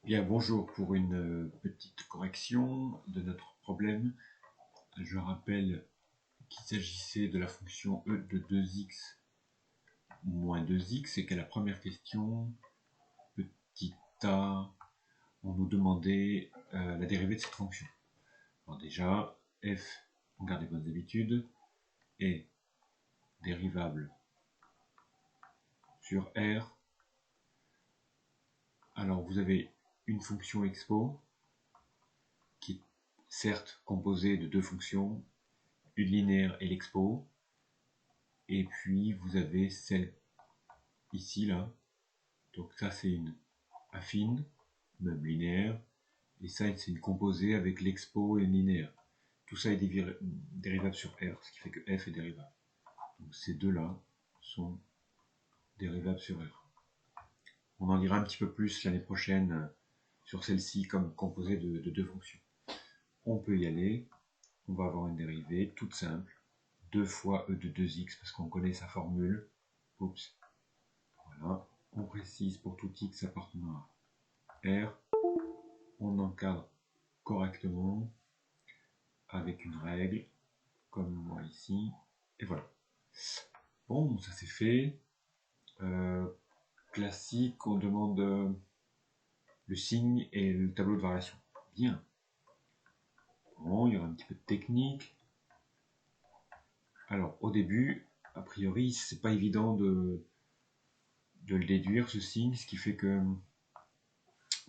Bien, bonjour. Pour une petite correction de notre problème, je rappelle qu'il s'agissait de la fonction e de 2x moins 2x et qu'à la première question, petit a, on nous demandait la dérivée de cette fonction. Alors déjà, f, on garde les bonnes habitudes, est dérivable sur r. Alors vous avez une fonction expo qui est certes composée de deux fonctions, une linéaire et l'expo, et puis vous avez celle ici là, donc ça c'est une affine, même linéaire, et ça c'est une composée avec l'expo et une linéaire. Tout ça est dérivable sur R, ce qui fait que f est dérivable. Donc ces deux là sont dérivables sur R. On en dira un petit peu plus l'année prochaine sur celle-ci comme composée de deux fonctions. On peut y aller, on va avoir une dérivée toute simple, 2 fois e de 2x parce qu'on connaît sa formule. Oups. Voilà. On précise pour tout x appartenant à R. On encadre correctement avec une règle, comme moi ici. Et voilà. Bon, ça c'est fait. Classique, on demande le signe et le tableau de variation. Bien. Bon, il y aura un petit peu de technique. Alors, au début, a priori, c'est pas évident de le déduire, ce signe, ce qui fait que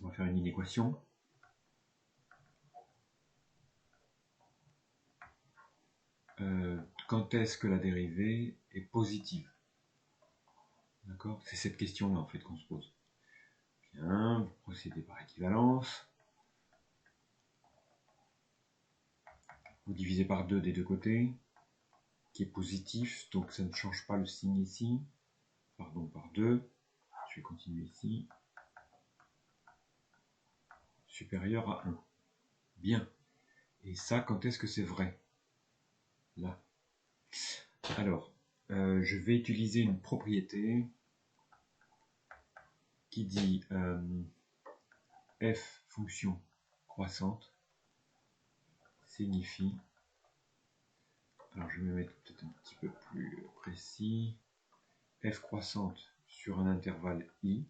on va faire une inéquation. Quand est-ce que la dérivée est positive? D'accord? C'est cette question-là en fait qu'on se pose. Bien, vous procédez par équivalence. Vous divisez par 2 des deux côtés, qui est positif, donc ça ne change pas le signe ici. Pardon, par 2. Je vais continuer ici. Supérieur à 1. Bien. Et ça, quand est-ce que c'est vrai? Là. Alors, je vais utiliser une propriété qui dit f fonction croissante signifie, alors je vais me mettre peut-être un petit peu plus précis, f croissante sur un intervalle i,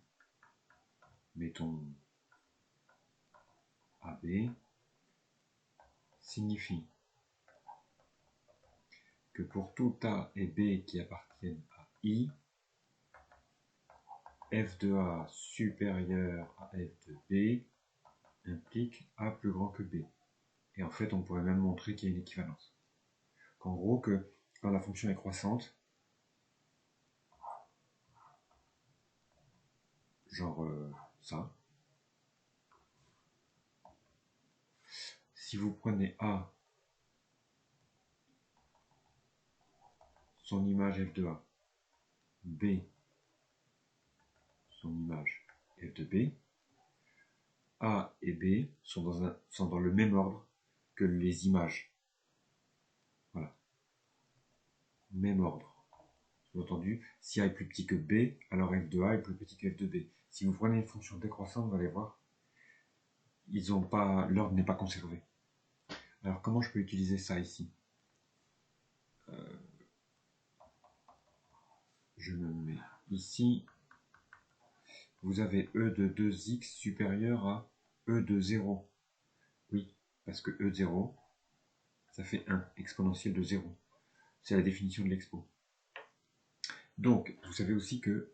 mettons AB, signifie que pour tout A et B qui appartiennent à I, f de A supérieur à f de B implique A plus grand que B. Et en fait, on pourrait même montrer qu'il y a une équivalence. Qu'en gros, que quand la fonction est croissante, genre ça, si vous prenez A, son image f de A, B, son image f de B, A et B sont dans le même ordre que les images. Voilà. Même ordre. Sous-entendu, si A est plus petit que B, alors f de A est plus petit que f de B. Si vous prenez une fonction décroissante, vous allez voir, l'ordre n'est pas conservé. Alors comment je peux utiliser ça ici? Je me mets ici. Vous avez e de 2x supérieur à e de 0. Oui, parce que e de 0, ça fait 1, exponentielle de 0. C'est la définition de l'expo. Donc, vous savez aussi que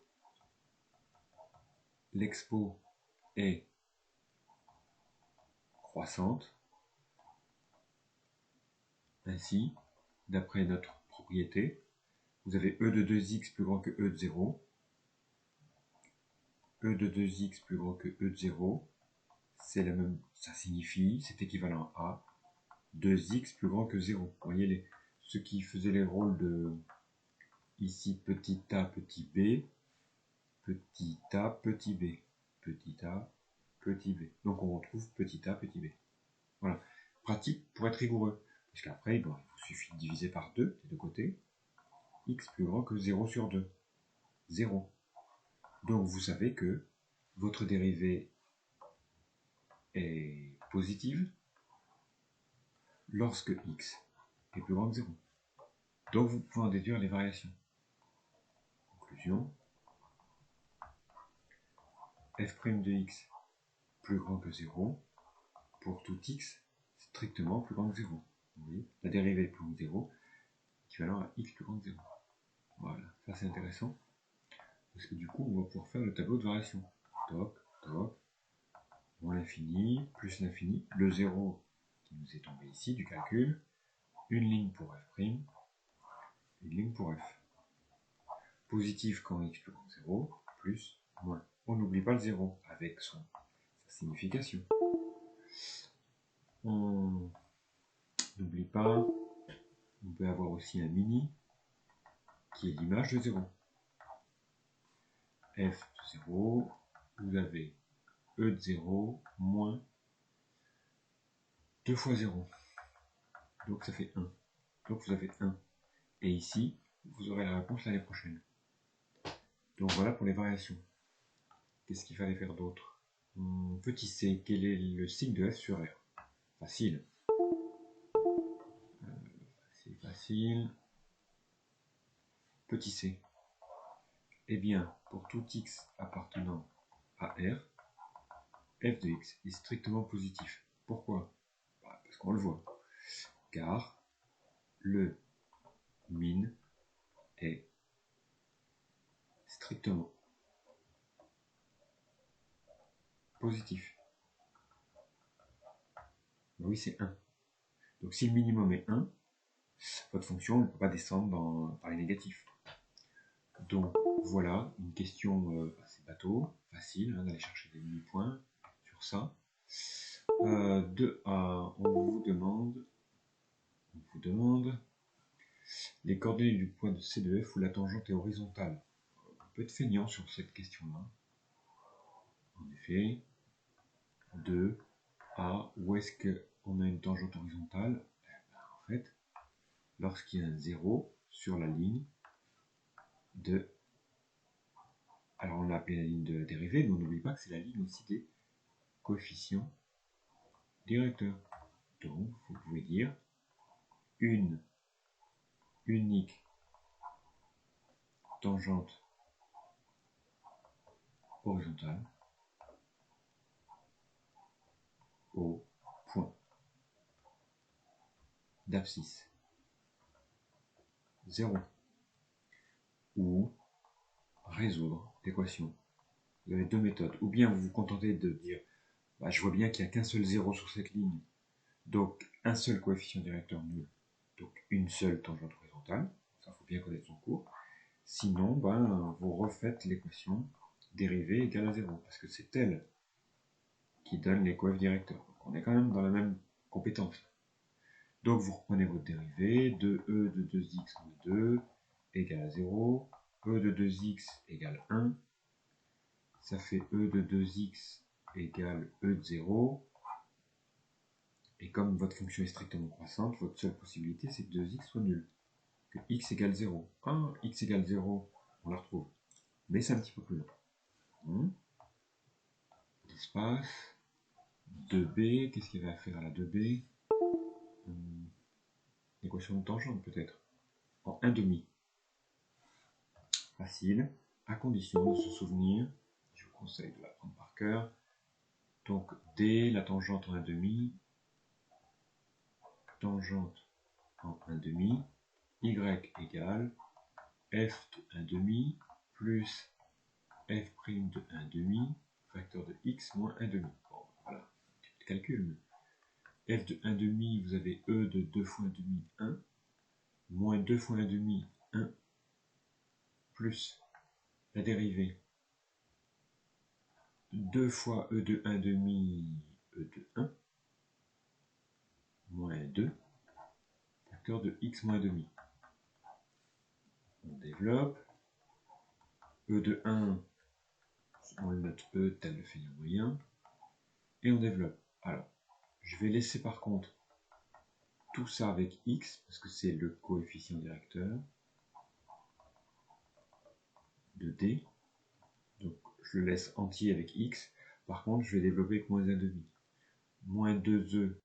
l'expo est croissante. Ainsi, d'après notre propriété, vous avez e de 2x plus grand que e de 0. E de 2x plus grand que e de 0, c'est la même, ça signifie, c'est équivalent à 2x plus grand que 0. Vous voyez ce qui faisait les rôles de ici petit a, petit b, petit a, petit b, petit a, petit b. Donc on retrouve petit a, petit b. Voilà. Pratique pour être rigoureux. Parce qu'après, bon, il vous suffit de diviser par 2 des deux côtés. X plus grand que 0 sur 2. 0. Donc vous savez que votre dérivée est positive lorsque x est plus grand que 0. Donc vous pouvez en déduire les variations. Conclusion. f' de x plus grand que 0 pour tout x strictement plus grand que 0. Vous voyez, la dérivée est plus grande que 0, équivalent à x plus grand que 0. Voilà, ça c'est intéressant. Parce que du coup, on va pouvoir faire le tableau de variation. Toc, toc, moins l'infini, plus l'infini, le 0 qui nous est tombé ici du calcul, une ligne pour f', une ligne pour f. Positif quand x plus grand que 0, plus, moins. On n'oublie pas le 0 avec sa signification. On n'oublie pas, on peut avoir aussi un mini qui est l'image de 0. f de 0, vous avez e de 0 moins 2 fois 0. Donc ça fait 1. Donc vous avez 1. Et ici, vous aurez la réponse l'année prochaine. Donc voilà pour les variations. Qu'est-ce qu'il fallait faire d'autre? Petit c, quel est le signe de f sur r? Facile. C'est facile. Petit c. Eh bien, pour tout x appartenant à r, f de x est strictement positif. Pourquoi? Parce qu'on le voit. Car le min est strictement positif. Oui, c'est 1. Donc si le minimum est 1, votre fonction ne peut pas descendre par les négatifs. Donc voilà, une question assez bateau, facile, d'aller chercher des demi-points sur ça. 2A, on vous demande les coordonnées du point de C de F où la tangente est horizontale. On peut être feignant sur cette question-là. En effet, 2A, où est-ce qu'on a une tangente horizontale? En fait, lorsqu'il y a un 0 sur la ligne de... Alors on l'a appelé la ligne de la dérivée, mais on n'oublie pas que c'est la ligne aussi des coefficients directeurs. Donc, vous pouvez dire une unique tangente horizontale au point d'abscisse 0. Ou résoudre l'équation. Vous avez deux méthodes. Ou bien vous vous contentez de dire je vois bien qu'il n'y a qu'un seul 0 sur cette ligne, donc un seul coefficient directeur nul, donc une seule tangente horizontale. Ça, il faut bien connaître son cours. Sinon, vous refaites l'équation dérivée égale à 0, parce que c'est elle qui donne les coefs directeurs. Donc on est quand même dans la même compétence. Donc vous reprenez votre dérivée, de e de 2x moins 2 égale à 0, e de 2x égale 1, ça fait e de 2x égale e de 0, et comme votre fonction est strictement croissante, votre seule possibilité c'est que 2x soit nul, que x égale 0. X égale 0, on la retrouve, mais c'est un petit peu plus long. L'espace 2b, qu'est-ce qu'il va faire à la 2b? L'équation de tangente peut-être, en 1/2. Facile, à condition de se souvenir, je vous conseille de l'apprendre par cœur. Donc D, la tangente en 1/2, tangente en 1/2, y égale f de 1/2 plus f' de 1/2, facteur de x moins 1/2. Bon, voilà, petit calcul. F de 1/2, vous avez e de 2 fois 1/2, 1, moins 2 fois 1/2, 1, plus la dérivée 2 fois e de 1/2, e de 1, moins 2, facteur de x moins 1/2. On développe. E de 1, on le note E tel le feignant moyen. Et on développe. Alors, je vais laisser par contre tout ça avec x, parce que c'est le coefficient directeur de D. Donc, je le laisse entier avec x. Par contre, je vais développer avec moins 1/2. moins 2e